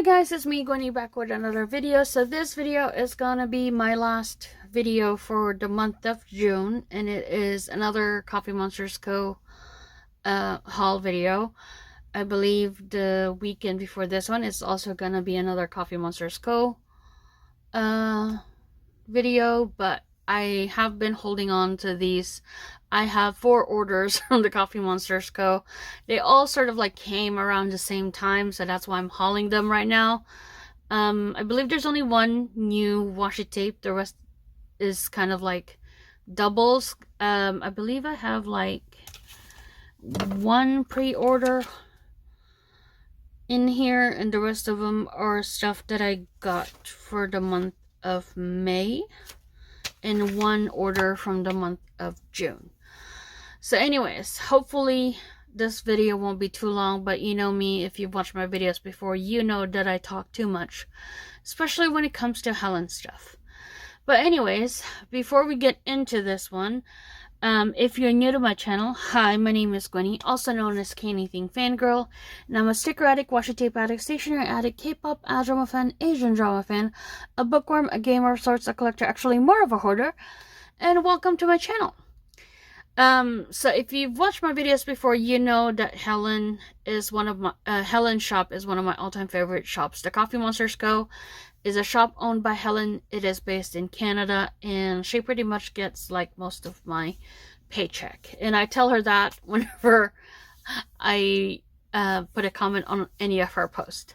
Hi guys, it's me Gwenny back with another video. So this video is gonna be my last video for the month of June, and it is another Coffee Monsterz Co haul video. I believe the weekend before this one is also gonna be another Coffee Monsterz Co video, but I have been holding on to these. I have 4 orders from the Coffee Monsterz Co. They all sort of like came around the same time, so that's why I'm hauling them right now. I believe there's only one new washi tape. The rest is kind of like doubles. I believe I have like 1 pre-order in here, and the rest of them are stuff that I got for the month of May, and 1 order from the month of June. So anyways, hopefully this video won't be too long, but you know me, if you've watched my videos before, you know that I talk too much, especially when it comes to Helen stuff. But anyways, before we get into this one, if you're new to my channel, hi, my name is Gwenny, also known as K-Anything Fangirl, and I'm a sticker addict, washi tape addict, stationery addict, K-pop, drama fan, Asian drama fan, a bookworm, a gamer of sorts, a collector, actually more of a hoarder, and welcome to my channel. So if you've watched my videos before, you know that Helen is one of my, Helen's shop is one of my all-time favorite shops. The Coffee Monsterz Co. is a shop owned by Helen. It is based in Canada, and she pretty much gets like most of my paycheck. And I tell her that whenever I put a comment on any of her posts.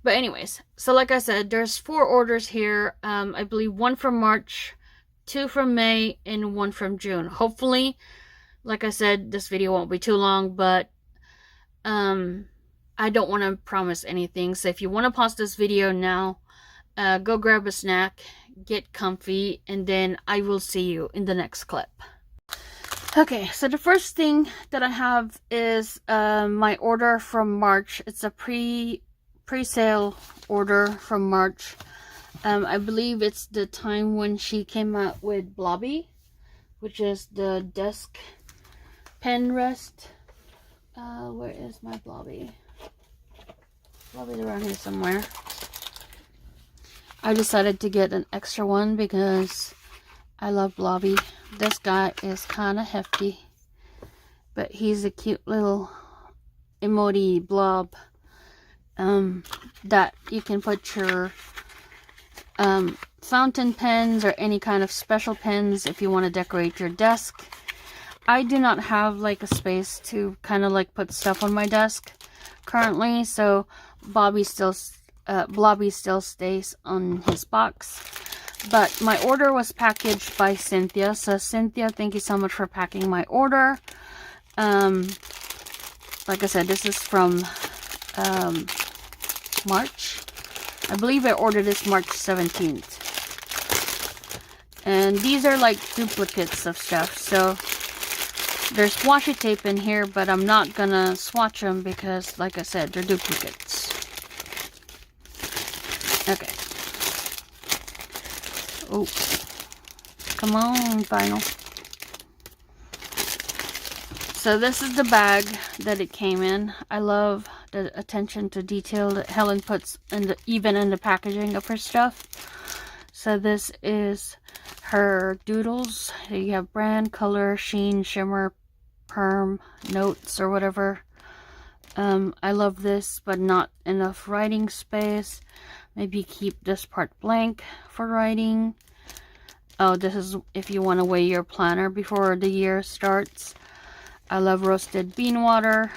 But anyways, so like I said, there's 4 orders here. I believe 1 from March, 2 from May, and 1 from June. Hopefully, like I said, this video won't be too long, but I don't want to promise anything. So if you want to pause this video now, go grab a snack, get comfy, and then I will see you in the next clip. Okay, so the first thing that I have is my order from March. It's a pre-sale order from March. I believe it's the time when she came out with Blobby, which is the desk pen rest. Where is my Blobby? Blobby's around here somewhere. I decided to get an extra one because I love Blobby. This guy is kind of hefty, but he's a cute little emoji blob that you can put your fountain pens or any kind of special pens if you want to decorate your desk. I do not have like a space to kind of like put stuff on my desk currently, so Blobby still stays on his box. But my order was packaged by Cynthia, so Cynthia, thank you so much for packing my order. Like I said, this is from March. I believe I ordered this March 17th. And these are like duplicates of stuff. So there's washi tape in here, but I'm not gonna swatch them because, like I said, they're duplicates. Okay. Oh. Come on, vinyl. So this is the bag that it came in. I love the attention to detail that Helen puts in even in the packaging of her stuff. So this is her doodles. You have brand, color, sheen, shimmer, perm, notes, or whatever. I love this, but not enough writing space. Maybe keep this part blank for writing. Oh, this is if you want to weigh your planner before the year starts. I love roasted bean water,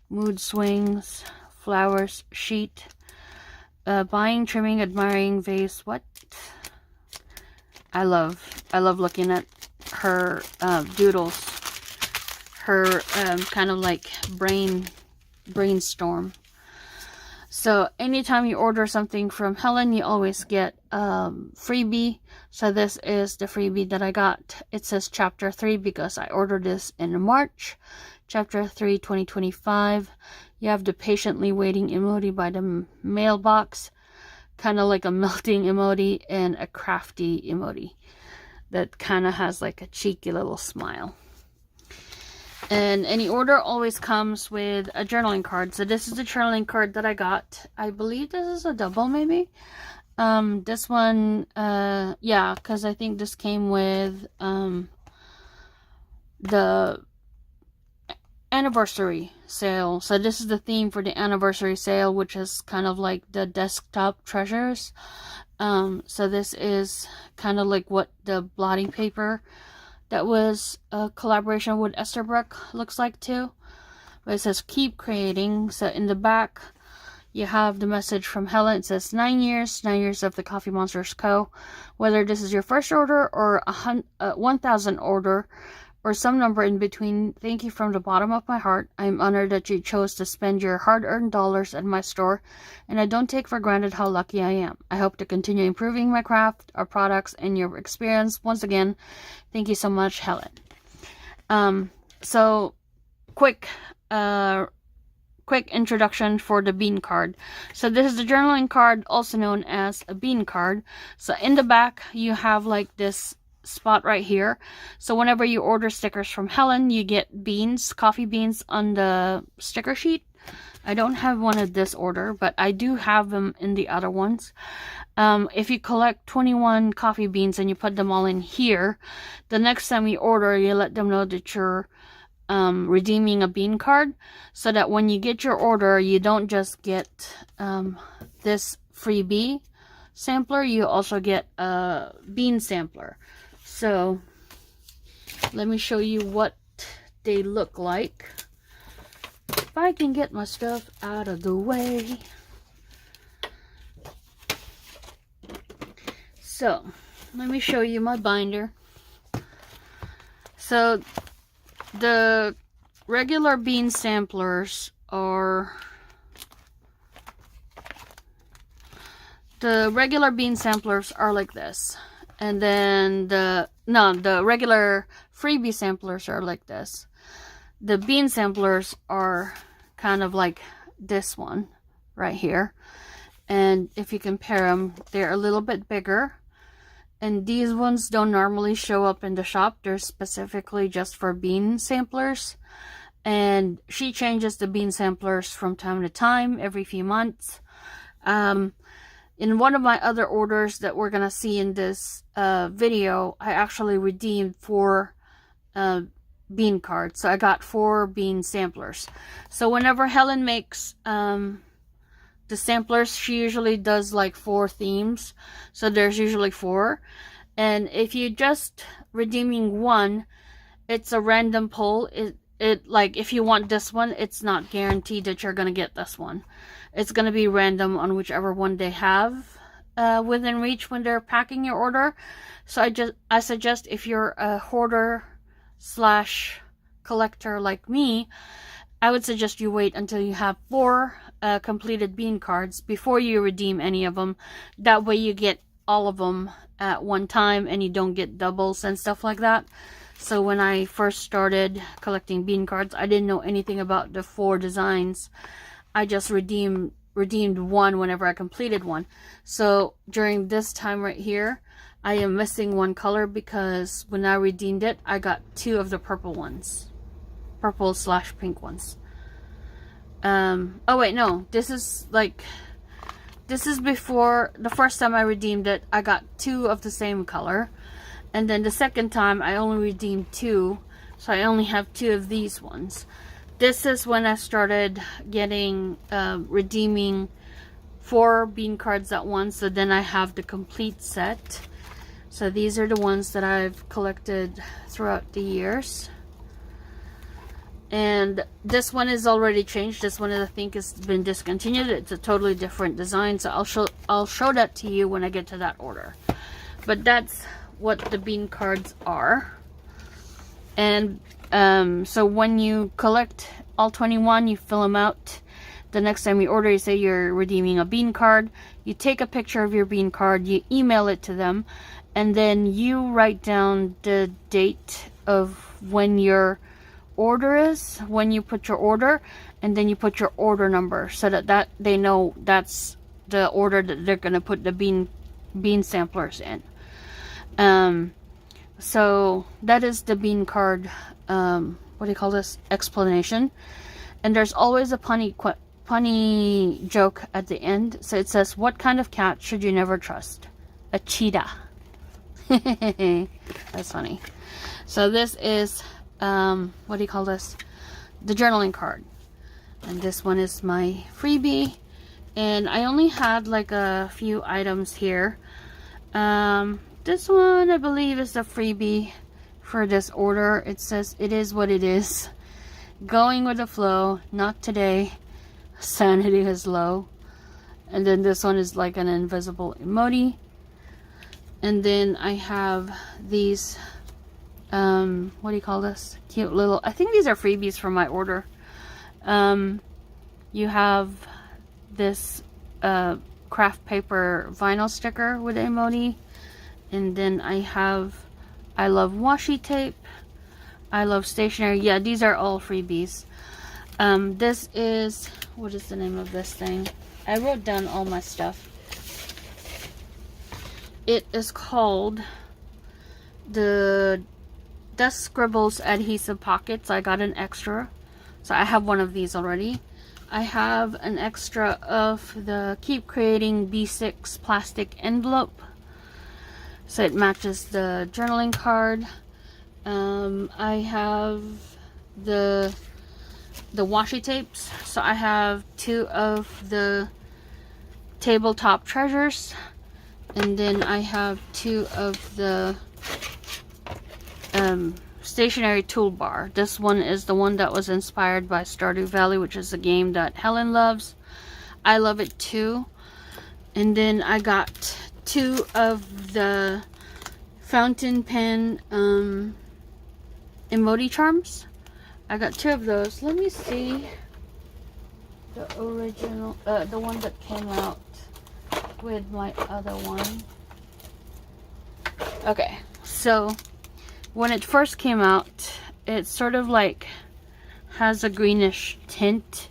mood swings, flowers sheet, buying, trimming, admiring, vase. What? I love looking at her doodles. Her kind of like brainstorm. So anytime you order something from Helen, you always get freebie. So this is the freebie that I got. It says chapter 3 because I ordered this in March. Chapter 3 2025. You have the patiently waiting emoji by the mailbox, kind of like a melting emoji, and a crafty emoji that kind of has like a cheeky little smile. And any order always comes with a journaling card. So this is the journaling card that I got. I believe this is a double, maybe. This one, yeah, because I think this came with the anniversary sale. So this is the theme for the anniversary sale, which is kind of like the desktop treasures. So this is kind of like what the blotting paper that was a collaboration with Esterbrook looks like too. But it says keep creating. So in the back you have the message from Helen. It says 9 years of the Coffee Monsterz Co. Whether this is your first order or 1,000 order or some number in between, thank you from the bottom of my heart. I'm honored that you chose to spend your hard-earned dollars at my store, and I don't take for granted how lucky I am. I hope to continue improving my craft, our products, and your experience. Once again, thank you so much, Helen. So quick introduction for the bean card. So this is the journaling card, also known as a bean card. So in the back you have like this spot right here. So whenever you order stickers from Helen, you get beans, coffee beans on the sticker sheet. I don't have one of this order, but I do have them in the other ones. If you collect 21 coffee beans and you put them all in here, the next time you order, you let them know that you're redeeming a bean card, so that when you get your order, you don't just get this freebie sampler, you also get a bean sampler. So let me show you what they look like. If I can get my stuff out of the way. So let me show you my binder. So the regular bean samplers are like this. And then the regular freebie samplers are like this. The bean samplers are kind of like this one right here. And if you compare them, they're a little bit bigger. And these ones don't normally show up in the shop. They're specifically just for bean samplers. And she changes the bean samplers from time to time, every few months. In one of my other orders that we're going to see in this video, I actually redeemed 4 bean cards. So I got 4 bean samplers. So whenever Helen makes the samplers, she usually does like 4 themes. So there's usually 4. And if you just redeeming one, it's a random pull. It like if you want this one, it's not guaranteed that you're going to get this one. It's going to be random on whichever one they have within reach when they're packing your order. So I suggest if you're a hoarder / collector like me, I would suggest you wait until you have 4 completed bean cards before you redeem any of them. That way you get all of them at one time and you don't get doubles and stuff like that. So when I first started collecting bean cards, I didn't know anything about the 4 designs. I just redeemed one whenever I completed one. So during this time right here, I am missing one color because when I redeemed it, I got 2 of the purple ones. Purple / pink ones. Oh wait, no. This is before the first time I redeemed it. I got 2 of the same color. And then the second time I only redeemed 2. So I only have 2 of these ones. This is when I started getting redeeming 4 bean cards at once. So then I have the complete set. So these are the ones that I've collected throughout the years. And this one is already changed. This one I think has been discontinued. It's a totally different design. So I'll show that to you when I get to that order. But that's what the bean cards are. And so when you collect all 21, you fill them out. The next time you order, you say you're redeeming a bean card. You take a picture of your bean card, you email it to them, and then you write down the date of when your order is, when you put your order, and then you put your order number so that they know that's the order that they're going to put the bean samplers in. So that is the bean card what do you call this, explanation. And there's always a punny joke at the end. So it says, what kind of cat should you never trust? A cheetah. That's funny. So this is, what do you call this? The journaling card. And this one is my freebie. And I only had like a few items here. This one I believe is the freebie for this order. It says, it is what it is. Going with the flow, not today. Sanity is low. And then this one is like an invisible emoji. And then I have these, what do you call this? Cute little, I think these are freebies from my order. You have this craft paper vinyl sticker with emoji. And then I have, I love washi tape. I love stationery. Yeah, these are all freebies. This is, what is the name of this thing? I wrote down all my stuff. It is called the Desk Scribbles Adhesive Pockets. I got an extra. So I have one of these already. I have an extra of the Keep Creating B6 plastic envelope. So it matches the journaling card. I have the washi tapes. So I have 2 of the Tabletop Treasures. And then I have 2 of the stationery toolbar. This one is the one that was inspired by Stardew Valley, which is a game that Helen loves. I love it too. And then I got 2 of the fountain pen emoji charms. I got 2 of those. Let me see the original, the one that came out with my other one. Okay, so when it first came out, it sort of like has a greenish tint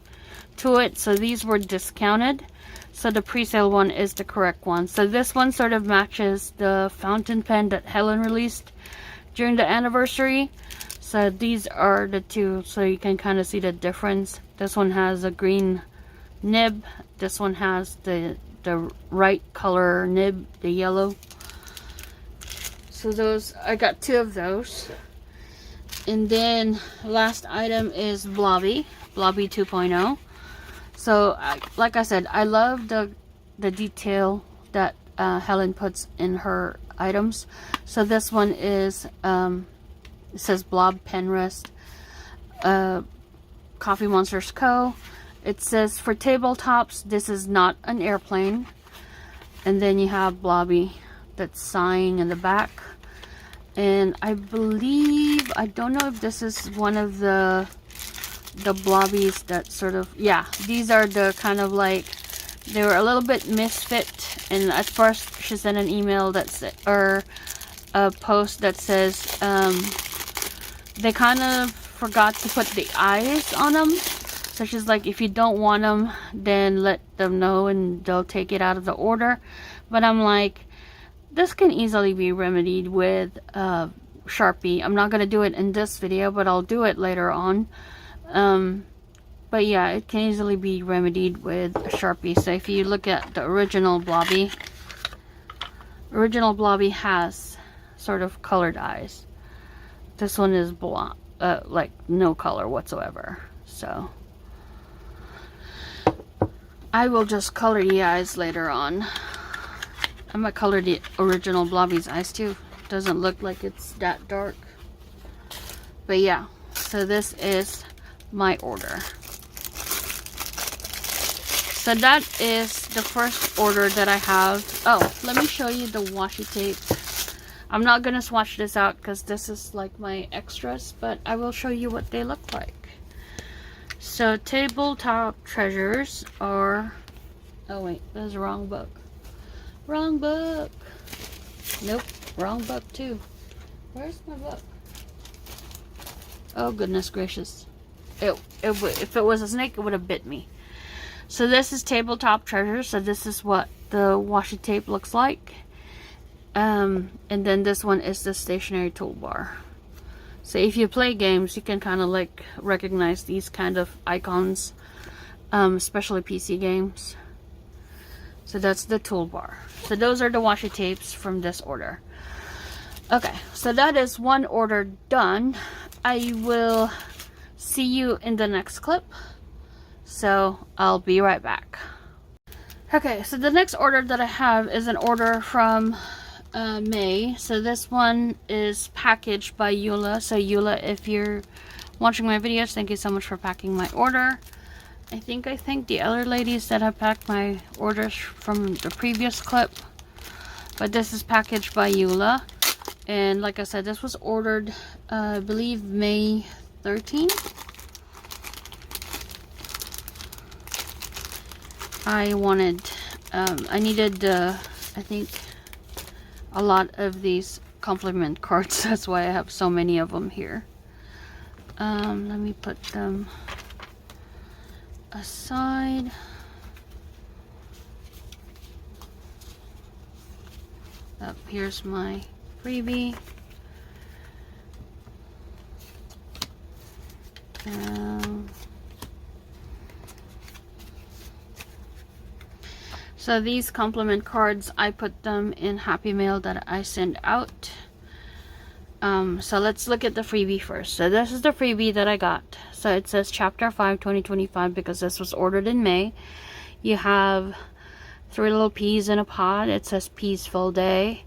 to it. So these were discounted. So the pre-sale one is the correct one. So this one sort of matches the fountain pen that Helen released during the anniversary. So these are the 2, so you can kind of see the difference. This one has a green nib. This one has the right color nib, the yellow. So those, I got 2 of those. And then last item is Blobby 2.0. So like I said, I love the detail that Helen puts in her items. So this one is, it says Blob Pen Rest, Coffee Monsterz Co. It says for tabletops, this is not an airplane. And then you have Blobby that's sighing in the back. And I believe, I don't know if this is one of the Blobbies that sort of, yeah, these are the kind of like, they were a little bit misfit. And at first she sent an email that's, or a post that says, they kind of forgot to put the eyes on them. So she's like, if you don't want them, then let them know and they'll take it out of the order. But I'm like, this can easily be remedied with Sharpie. I'm not going to do it in this video, but I'll do it later on. But yeah, it can easily be remedied with a Sharpie. So if you look at the original Blobby has sort of colored eyes. This one is blonde, like no color whatsoever. So I will just color the eyes later on. I'm gonna color the original Blobby's eyes too. Doesn't look like it's that dark. But yeah, so this is my order. So that is the first order that I have. Oh, let me show you the washi tape. I'm not gonna swatch this out because this is like my extras, but I will show you what they look like. So Tabletop Treasures are, oh wait, that's the wrong book. Wrong book. Nope, wrong book too. Where's my book? Oh goodness gracious. If it was a snake, it would have bit me. So this is Tabletop Treasures. So this is what the washi tape looks like. And then this one is the stationery toolbar. So if you play games, you can kind of like recognize these kind of icons, especially PC games. So that's the toolbar. So those are the washi tapes from this order. Okay, so that is one order done. I will see you in the next clip. So I'll be right back. Okay, so the next order that I have is an order from May. So this one is packaged by Eula. So Eula, if you're watching my videos, thank you so much for packing my order. I think I thank the other ladies that have packed my orders from the previous clip. But this is packaged by Eula. And like I said, this was ordered, I believe, May 13th. I needed, I think, a lot of these compliment cards. That's why I have so many of them here. Let me put them aside. Here's my freebie. So these compliment cards, I put them in Happy Mail that I send out. So let's look at the freebie first. So this is the freebie that I got. So it says Chapter 5 2025 because this was ordered in May. You have 3 little peas in a pod. It says Peaceful Day.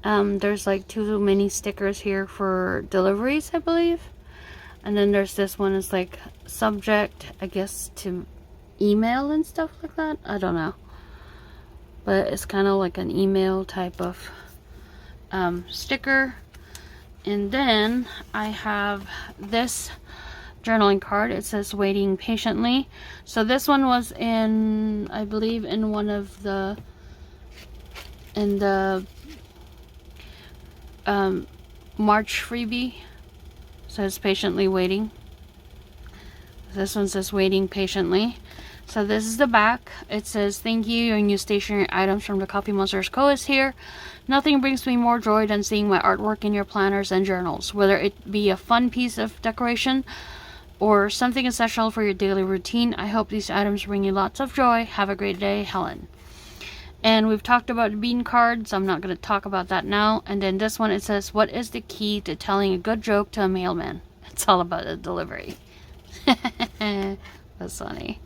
There's like 2 mini stickers here for deliveries, I believe. And then there's this one is like subject, I guess, to email and stuff like that. I don't know. But it's kind of like an email type of sticker. And then I have this journaling card. It says Waiting Patiently. So this one was in, I believe, in one of the, in the March freebie. Says Patiently Waiting. This one says Waiting Patiently. So this is the back. It says, thank you, your new stationery items from the Coffee Monsterz Co is here. Nothing brings me more joy than seeing my artwork in your planners and journals. Whether it be a fun piece of decoration or something essential for your daily routine, I hope these items bring you lots of joy. Have a great day, Helen. And we've talked about bean cards. I'm not going to talk about that now. And then this one, it says, what is the key to telling a good joke to a mailman? It's all about the delivery. That's funny.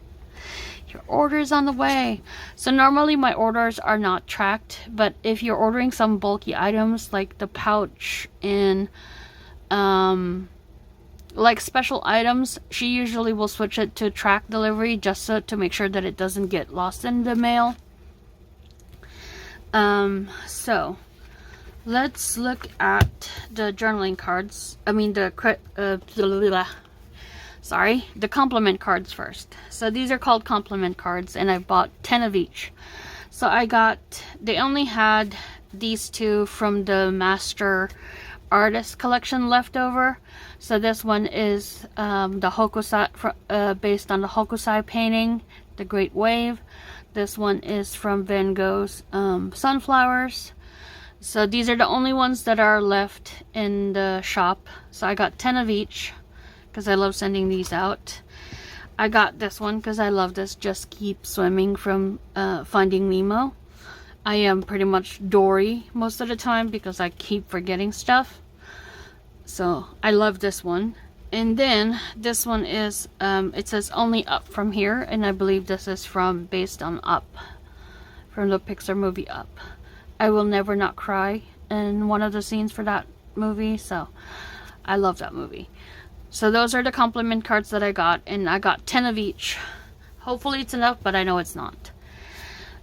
Your order is on the way. So normally my orders are not tracked, but if you're ordering some bulky items like the pouch and like special items, she usually will switch it to track delivery just so to make sure that it doesn't get lost in the mail. So let's look at the journaling cards. I mean the compliment cards first. So these are called compliment cards, and I bought 10 of each. So they only had these 2 from the Master Artist collection left over. So this one is the Hokusai, based on the Hokusai painting, The Great Wave. This one is from Van Gogh's Sunflowers. So these are the only ones that are left in the shop. So I got 10 of each because I love sending these out. I got this one because I love this Just Keep Swimming from Finding Nemo. I am pretty much Dory most of the time because I keep forgetting stuff. So I love this one. And then this one is, it says Only Up From Here, and I believe this is based on Up, from the Pixar movie Up. I will never not cry in one of the scenes for that movie, so I love that movie. So those are the compliment cards that I got, and I got 10 of each. Hopefully it's enough, but I know it's not.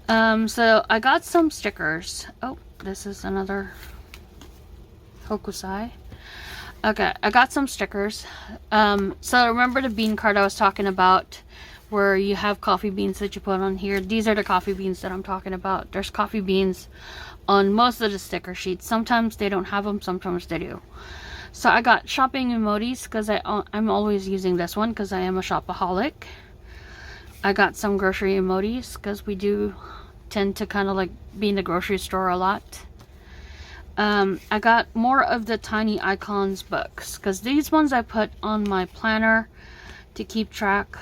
So I got some stickers. Oh, this is another Hokusai. Okay, I got some stickers. So remember the bean card I was talking about, where you have coffee beans that you put on here? These are the coffee beans that I'm talking about. There's coffee beans on most of the sticker sheets. Sometimes they don't have them, sometimes they do. So I got shopping emojis because I'm always using this one because I am a shopaholic. I got some grocery emojis because we do tend to kind of like be in the grocery store a lot. I got more of the Tiny Icons books, because these ones I put on my planner to keep track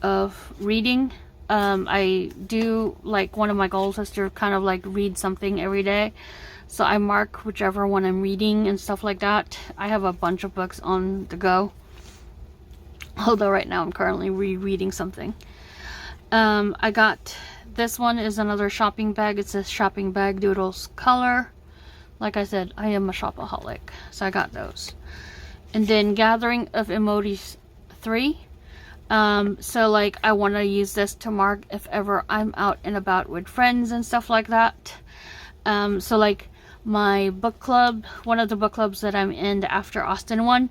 of reading. I do, like, one of my goals is to kind of like read something every day, so I mark whichever one I'm reading and stuff like that. I have a bunch of books on the go, although right now I'm currently rereading something. I got, this one is another shopping bag. It says Shopping Bag Doodles Color. Like I said, I am a shopaholic, so I got those. And then Gathering of Emojis 3. So like I want to use this to mark if ever I'm out and about with friends and stuff like that. So like my book club, one of the book clubs that I'm in, the After Austin one,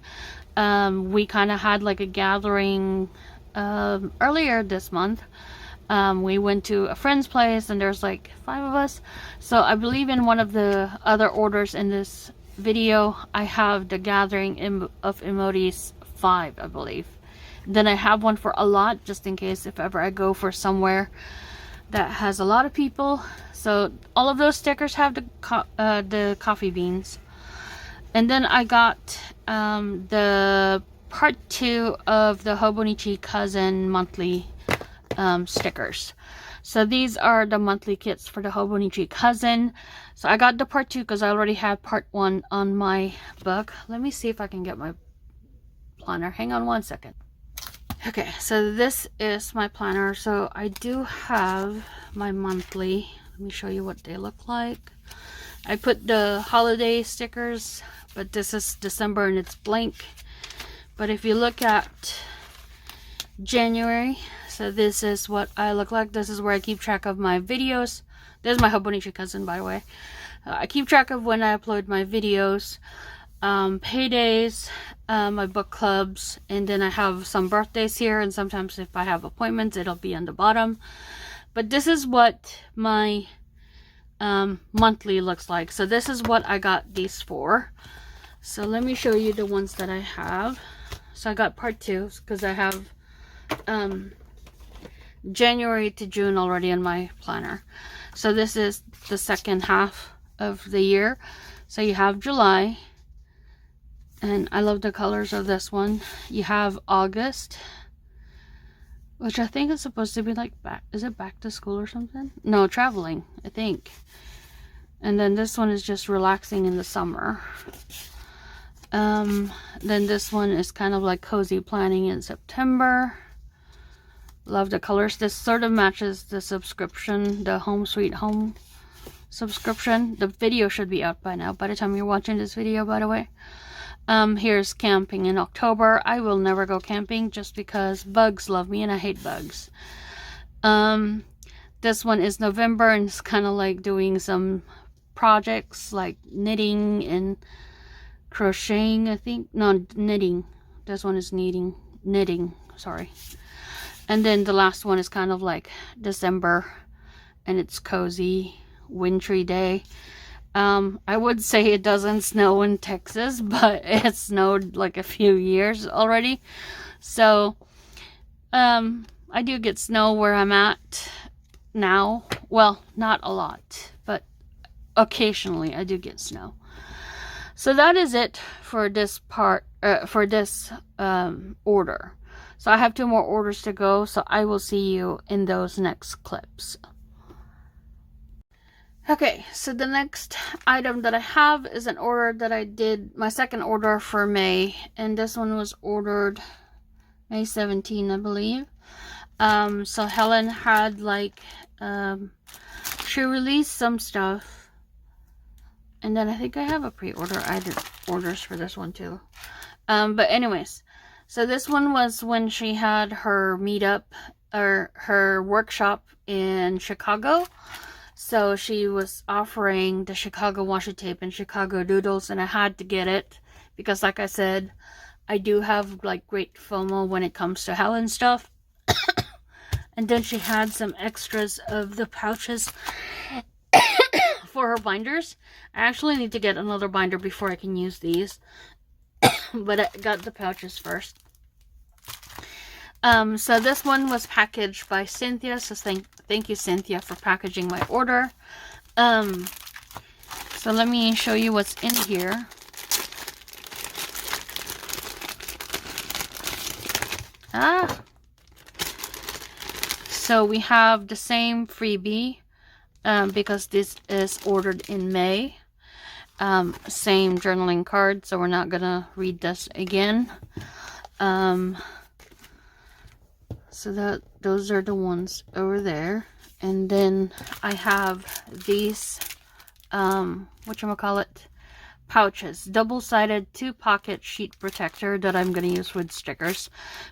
we kind of had like a gathering earlier this month. We went to a friend's place and there's like 5 of us. So I believe in one of the other orders in this video, I have the Gathering of Emojis 5, I believe. Then I have one for a lot, just in case if ever I go for somewhere that has a lot of people. So all of those stickers have the coffee beans. And then I got the part 2 of the Hobonichi Cousin monthly stickers. So these are the monthly kits for the Hobonichi Cousin. So I got the part 2 because I already have part 1 on my book. Let me see if I can get my planner. Hang on one second. Okay, so this is my planner. So I do have my monthly. Let me show you what they look like. I put the holiday stickers, but this is December and it's blank. But if you look at January, so this is what I look like. This is where I keep track of my videos. This is my Hobonichi Cousin, by the way. I keep track of when I upload my videos, paydays, my book clubs, and then I have some birthdays here, and sometimes if I have appointments it'll be on the bottom. But this is what my monthly looks like. So this is what I got these for. So let me show you the ones that I have. So I got part 2 because I have January to June already in my planner. So this is the second half of the year. So you have July, and I love the colors of this one. You have August, which I think is supposed to be like is it back to school or something? No, traveling, I think. And then this one is just relaxing in the summer. Then this one is kind of like cozy planning in September. Love the colors. This sort of matches the subscription, the Home Sweet Home subscription. The video should be out by now, by the time you're watching this video, by the way. Here's camping in October. I will never go camping just because bugs love me and I hate bugs. This one is November, and it's kind of like doing some projects like knitting and crocheting, I think. No, knitting. This one is knitting, sorry. And then the last one is kind of like December, and it's cozy, wintry day. I would say it doesn't snow in Texas, but it snowed like a few years already. So, I do get snow where I'm at now. Well, not a lot, but occasionally I do get snow. So that is it for this part, for this order. So I have 2 more orders to go, so I will see you in those next clips. Okay, so the next item that I have is an order that I did, my second order for May, and this one was ordered May 17, I believe. So Helen had like, she released some stuff, and then I think I have a pre-order. I did orders for this one too. But anyways, so this one was when she had her meetup, or her workshop in Chicago. So she was offering the Chicago washi tape and Chicago doodles, and I had to get it because, like I said, I do have like great FOMO when it comes to Helen stuff. And then she had some extras of the pouches for her binders. I actually need to get another binder before I can use these. But I got the pouches first. So this one was packaged by Cynthia. So thank you, Cynthia, for packaging my order. So let me show you what's in here. So we have the same freebie because this is ordered in May. Same journaling card, so we're not gonna read this again. So those are the ones over there. And then I have these whatchamacallit, pouches, double-sided 2-pocket sheet protector that I'm going to use with stickers.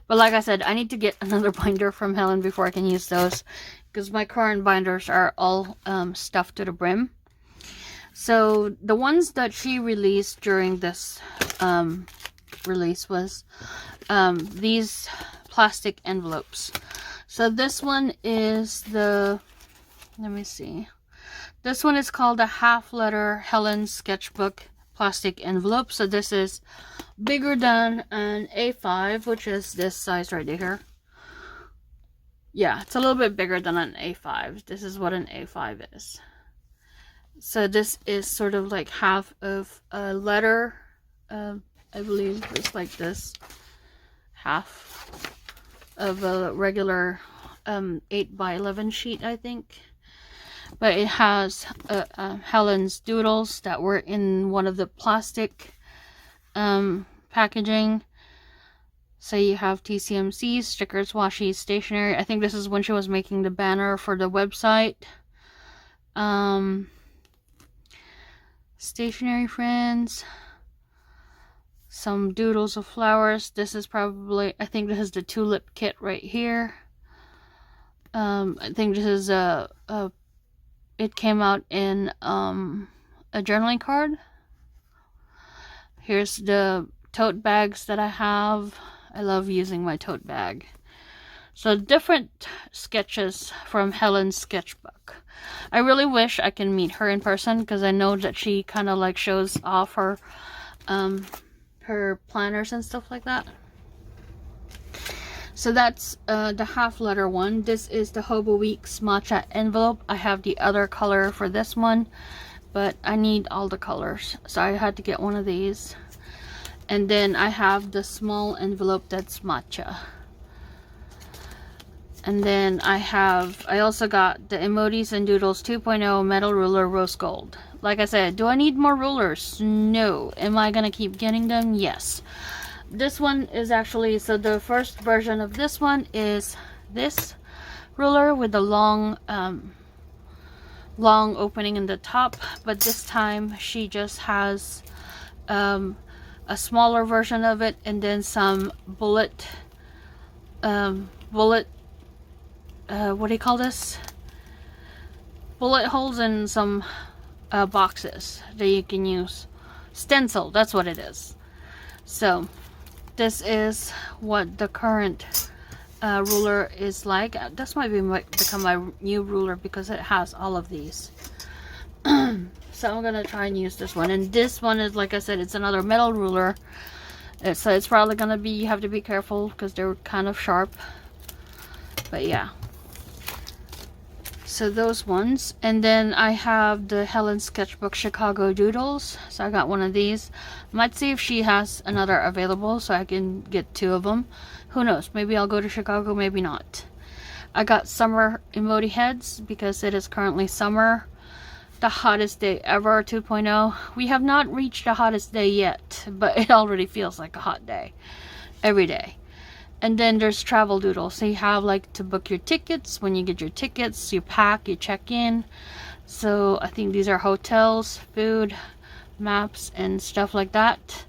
But like I said, I need to get another binder from Helen before I can use those, because my current binders are all stuffed to the brim. So the ones that she released during this release was these plastic envelopes. So this one is the, let me see, this one is called a half letter Helen sketchbook plastic envelope. So this is bigger than an A5, which is this size right here. Yeah, it's a little bit bigger than an A5. This is what an A5 is. So this is sort of like half of a letter. I believe it's like this. Half of a regular 8x11 sheet, I think. But it has Helen's doodles that were in one of the plastic packaging. So you have TCMC, stickers, washi, stationery. I think this is when she was making the banner for the website. Stationery friends. Some doodles of flowers. This is probably, I think this is the tulip kit right here. I think this is it came out in a journaling card. Here's the tote bags that I have. I love using my tote bag. So different sketches from Helen's sketchbook. I really wish I can meet her in person, because I know that she kind of like shows off her planners and stuff like that. So that's the half letter one. This is the Hobo Weeks matcha envelope. I have the other color for this one, but I need all the colors, so I had to get one of these. And then I have the small envelope that's matcha. And then I also got the Emojis and Doodles 2.0 metal ruler rose gold. Like I said, do I need more rulers? No. Am I gonna keep getting them? Yes. This one is actually, so the first version of this one is this ruler with the long opening in the top, but this time she just has a smaller version of it, and then some bullet what do you call this, bullet holes in some boxes that you can use. Stencil, that's what it is. So this is what the current ruler is like. This might become my new ruler because it has all of these. So I'm gonna try and use this one. And this one is, like I said, it's another metal ruler. So it's probably gonna be, you have to be careful because they're kind of sharp. But yeah. So those ones. And then I have the Helen Sketchbook Chicago Doodles. So I got one of these. Might see if she has another available so I can get 2 of them. Who knows? Maybe I'll go to Chicago, maybe not. I got summer emoji heads because it is currently summer. The hottest day ever 2.0. We have not reached the hottest day yet, but it already feels like a hot day every day. And then there's travel doodles. So you have like to book your tickets. When you get your tickets, you pack, you check in. So I think these are hotels, food, maps, and stuff like that.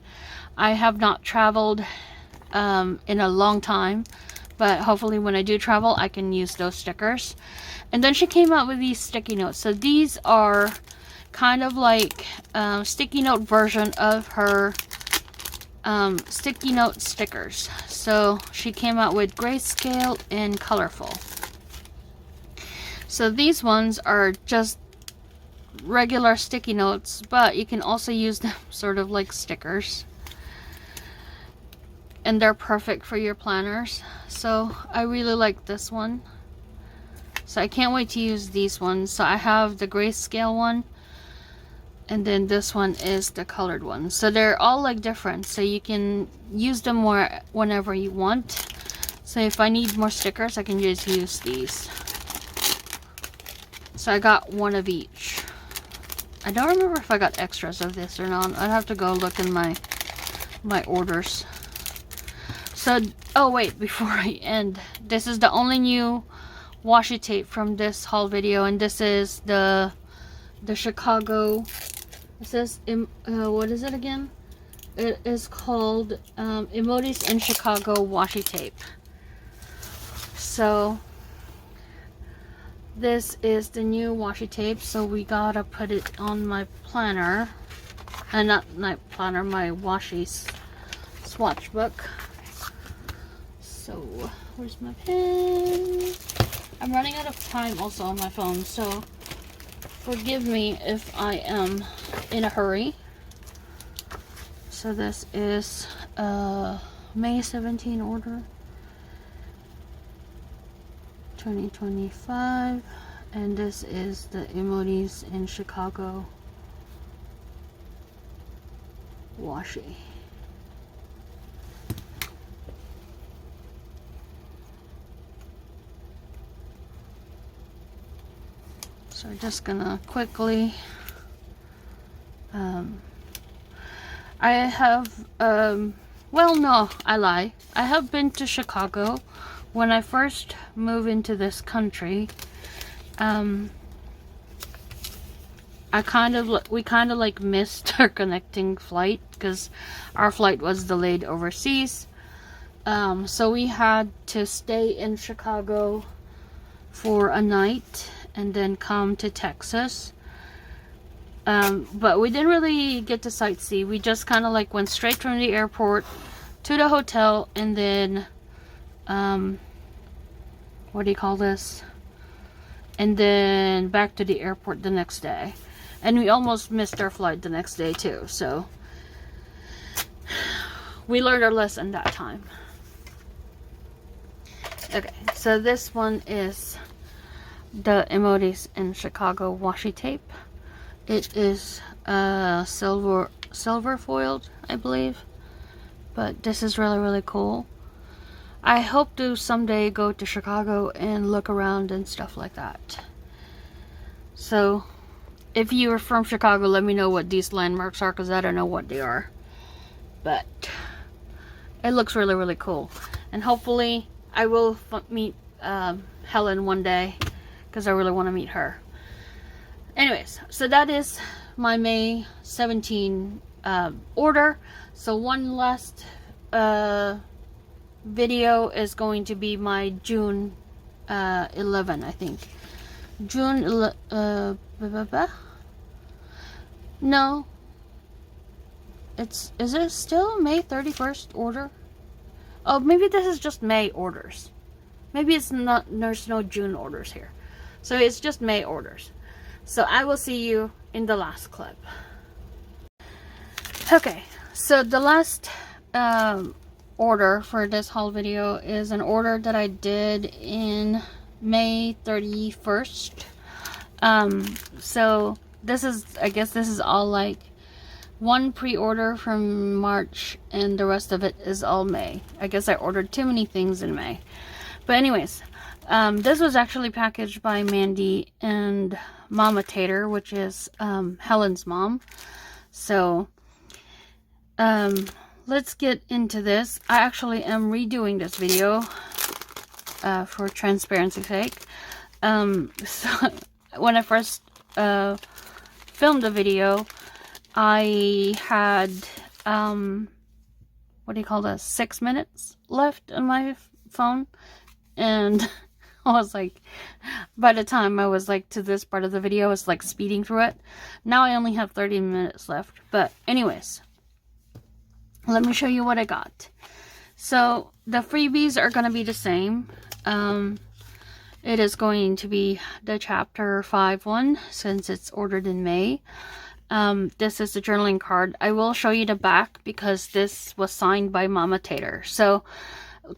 I have not traveled in a long time, but hopefully when I do travel, I can use those stickers. And then she came out with these sticky notes. So these are kind of like sticky note version of her sticky note stickers. So she came out with grayscale and colorful. So these ones are just regular sticky notes, but you can also use them sort of like stickers. And they're perfect for your planners. So I really like this one. So I can't wait to use these ones. So I have the grayscale one. And then this one is the colored one. So they're all like different, so you can use them more whenever you want. So if I need more stickers, I can just use these. So I got one of each. I don't remember if I got extras of this or not. I'd have to go look in my orders. So, oh wait, before I end, this is the only new washi tape from this haul video, and this is the Chicago. It says, what is it again? It is called Emojis in Chicago washi tape. So this is the new washi tape, so we gotta put it on my planner, and not planner, my washi swatch book. So where's my pen? I'm running out of time also on my phone, so forgive me if I am in a hurry. So this is May 17 order 2025, and this is the Emojis in Chicago washi. So I'm just gonna quickly I have well, no, I lie. I have been to Chicago when I first moved into this country. We kind of like missed our connecting flight because our flight was delayed overseas. So we had to stay in Chicago for a night and then come to Texas. But we didn't really get to sightsee. We just kind of like went straight from the airport to the hotel, and then what do you call this? And then back to the airport the next day. And we almost missed our flight the next day too, so we learned our lesson that time. Okay, so this one is the Emojis in Chicago washi tape. It is silver foiled, I believe, but this is really cool. I hope to someday go to Chicago and look around and stuff like that. So if you are from Chicago, let me know what these landmarks are, because I don't know what they are, but it looks really cool. And hopefully I will meet Helen one day, because I really want to meet her. Anyways, so that is my May 17 order. So one last video is going to be my June 11, I think. No, is it still May 31st order? Oh, maybe this is just May orders. Maybe it's not, there's no June orders here, so it's just May orders. So I will see you in the last clip. Okay, so the last order for this haul video is an order that I did in May 31st. So this is, I guess this is all like one pre-order from March, and the rest of it is all May. I guess I ordered too many things in May. But anyways, this was actually packaged by Mandy and Mama Tater, which is Helen's mom. So let's get into this. I actually am redoing this video for transparency's sake. So when I first filmed the video, I had what do you call this, 6 minutes left on my phone, and I was like, by the time I was like to this part of the video, I was like speeding through it. Now I only have 30 minutes left. But anyways, let me show you what I got. So the freebies are going to be the same. It is going to be the chapter 5 one, since it's ordered in May. This is the journaling card. I will show you the back because this was signed by Mama Tater. So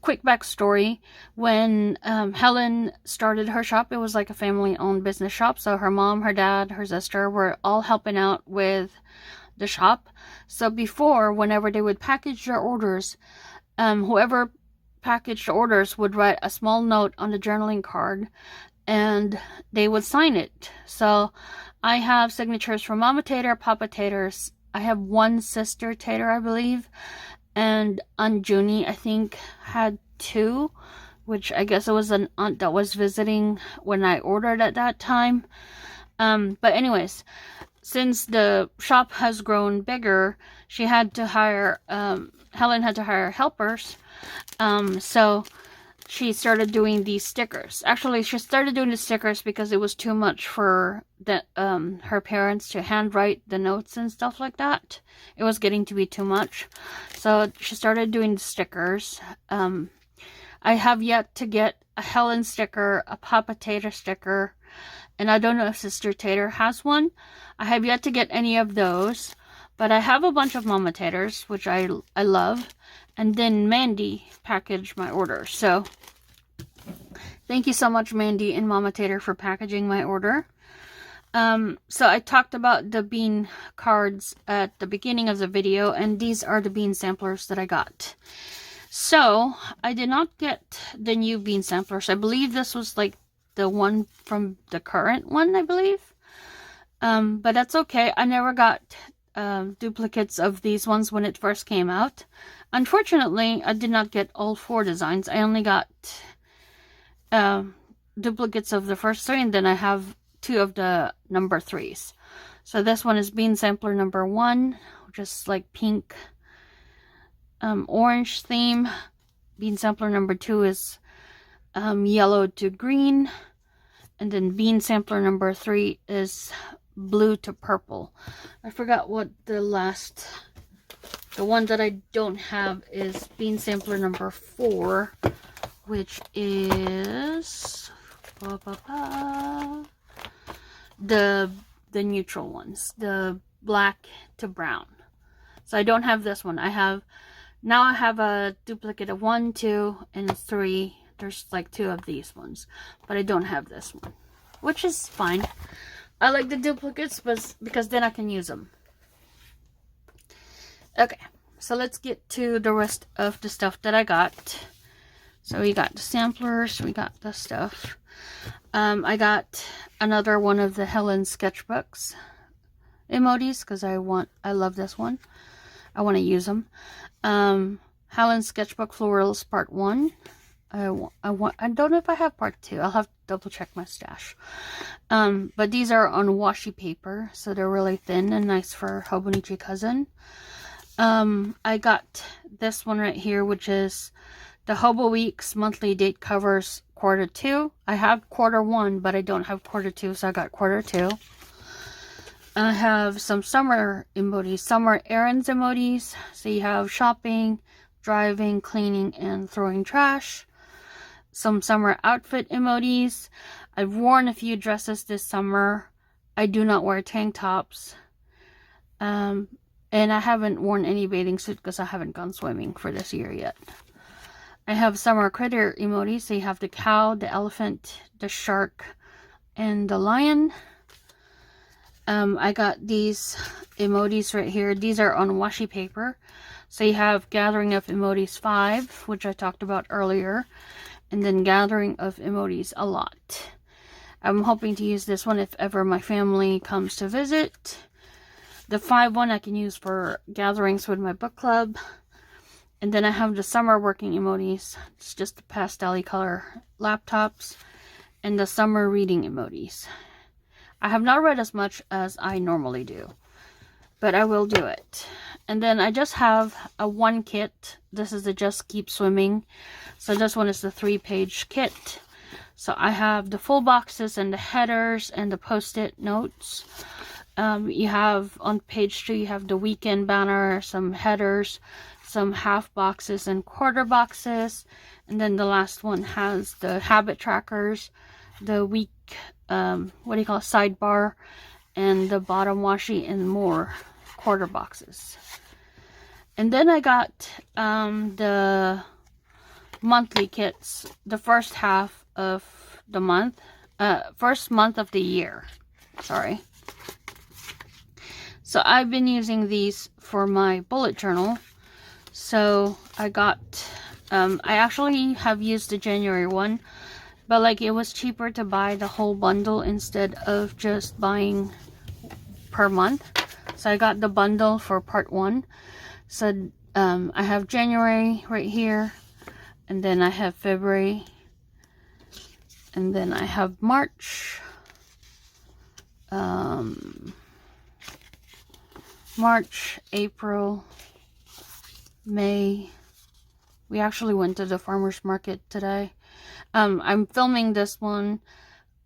quick backstory. When Helen started her shop, it was like a family-owned business shop. So her mom, her dad, her sister were all helping out with the shop. So before, whenever they would package their orders, whoever packaged the orders would write a small note on the journaling card and they would sign it. So I have signatures from Mama Tater, Papa Taters. I have one sister Tater, I believe, and Aunt Junie, I think, had two, which I guess it was an aunt that was visiting when I ordered at that time. But anyways, since the shop has grown bigger, she had to hire, Helen had to hire helpers. So she started doing these stickers. Actually, she started doing the stickers because it was too much for her parents to handwrite the notes and stuff like that. It was getting to be too much. So she started doing the stickers. I have yet to get a Helen sticker, a Papa Tater sticker, and I don't know if Sister Tater has one. I have yet to get any of those, but I have a bunch of Mama Taters, which I love. And then Mandy packaged my order. So thank you so much, Mandy and Mama Tater, for packaging my order. So I talked about the bean cards at the beginning of the video, and these are the bean samplers that I got. So I did not get the new bean samplers. I believe this was like the one from the current one, I believe. But that's okay. I never got duplicates of these ones when it first came out. Unfortunately, I did not get all 4 designs. I only got duplicates of the first 3, and then I have 2 of the number 3s. So this one is bean sampler number 1, just like pink, orange theme. Bean sampler number 2 is yellow to green, and then bean sampler number 3 is blue to purple. I forgot what the one that I don't have is bean sampler number 4, which is the neutral ones, the black to brown. So I don't have this one. I have a duplicate of 1, 2, and 3. There's like 2 of these ones, but I don't have this one, which is fine. I like the duplicates, but because then I can use them. Okay, so let's get to the rest of the stuff that I got. So we got the samplers, we got the stuff. I got another one of the Helen sketchbooks emojis because I love this one. I want to use them. Helen Sketchbook Florals Part 1. I don't know if I have Part 2. I'll have to double check my stash. But these are on washi paper, so they're really thin and nice for Hobonichi Cousin. I got this one right here, which is the Hobo Weeks monthly date covers quarter 2. I have quarter 1, but I don't have quarter 2, so I got quarter 2. I have some summer emojis, summer errands emojis. So you have shopping, driving, cleaning, and throwing trash. Some summer outfit emojis. I've worn a few dresses this summer. I do not wear tank tops. And I haven't worn any bathing suit because I haven't gone swimming for this year yet. I have summer critter emojis. So you have the cow, the elephant, the shark, and the lion. I got these emojis right here. These are on washi paper. So you have Gathering of Emojis 5, which I talked about earlier. And then Gathering of Emojis a lot. I'm hoping to use this one if ever my family comes to visit. The 5 one I can use for gatherings with my book club. And then I have the summer working emojis. It's just the pastel color laptops. And the summer reading emojis. I have not read as much as I normally do, but I will do it. And then I just have a 1 kit. This is the Just Keep Swimming. So this one is the 3-page kit. So I have the full boxes and the headers and the post-it notes. You have on page 2, you have the weekend banner, some headers, some half boxes and quarter boxes. And then the last one has the habit trackers, the week, sidebar, and the bottom washi, and more quarter boxes. And then I got the monthly kits, the first half of the month, first month of the year, sorry. So I've been using these for my bullet journal. So I got, I actually have used the January one, but like it was cheaper to buy the whole bundle instead of just buying per month. So I got the bundle for part 1. So I have January right here, and then I have February, and then I have March, March, April, May. We actually went to the farmer's market today. I'm filming this one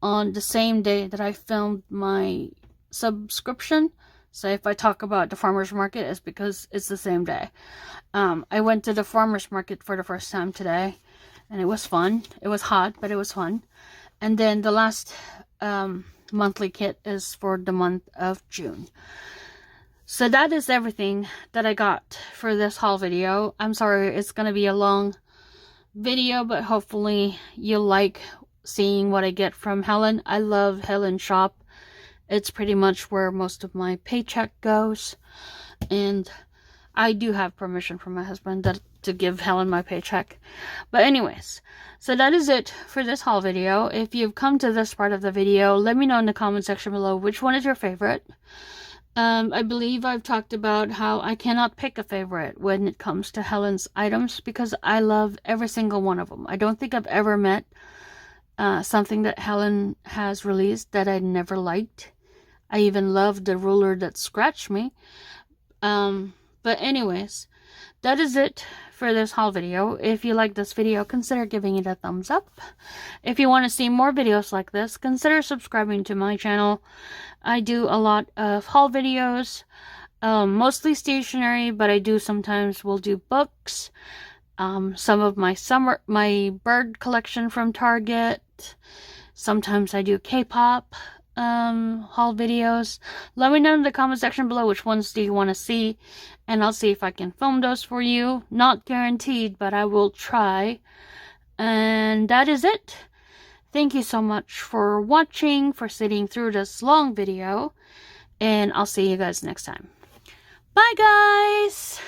on the same day that I filmed my subscription. So if I talk about the farmer's market, it's because it's the same day. I went to the farmer's market for the first time today, and it was fun. It was hot, but it was fun. And then the last monthly kit is for the month of June. So that is everything that I got for this haul video. I'm sorry it's going to be a long video, but hopefully you'll like seeing what I get from Helen. I love Helen's shop. It's pretty much where most of my paycheck goes. And I do have permission from my husband to give Helen my paycheck. But anyways, so that is it for this haul video. If you've come to this part of the video, let me know in the comment section below which one is your favorite. I believe I've talked about how I cannot pick a favorite when it comes to Helen's items because I love every single one of them. I don't think I've ever met something that Helen has released that I never liked. I even love the ruler that scratched me. But anyways, that is it for this haul video. If you like this video, consider giving it a thumbs up. If you want to see more videos like this, consider subscribing to my channel. I do a lot of haul videos, mostly stationery, but I do sometimes will do books, some of my bird collection from Target. Sometimes I do K-pop haul videos. Let me know in the comment section below which ones do you want to see, and I'll see if I can film those for you. Not guaranteed, but I will try. And that is it. Thank you so much for watching, for sitting through this long video, and I'll see you guys next time. Bye guys!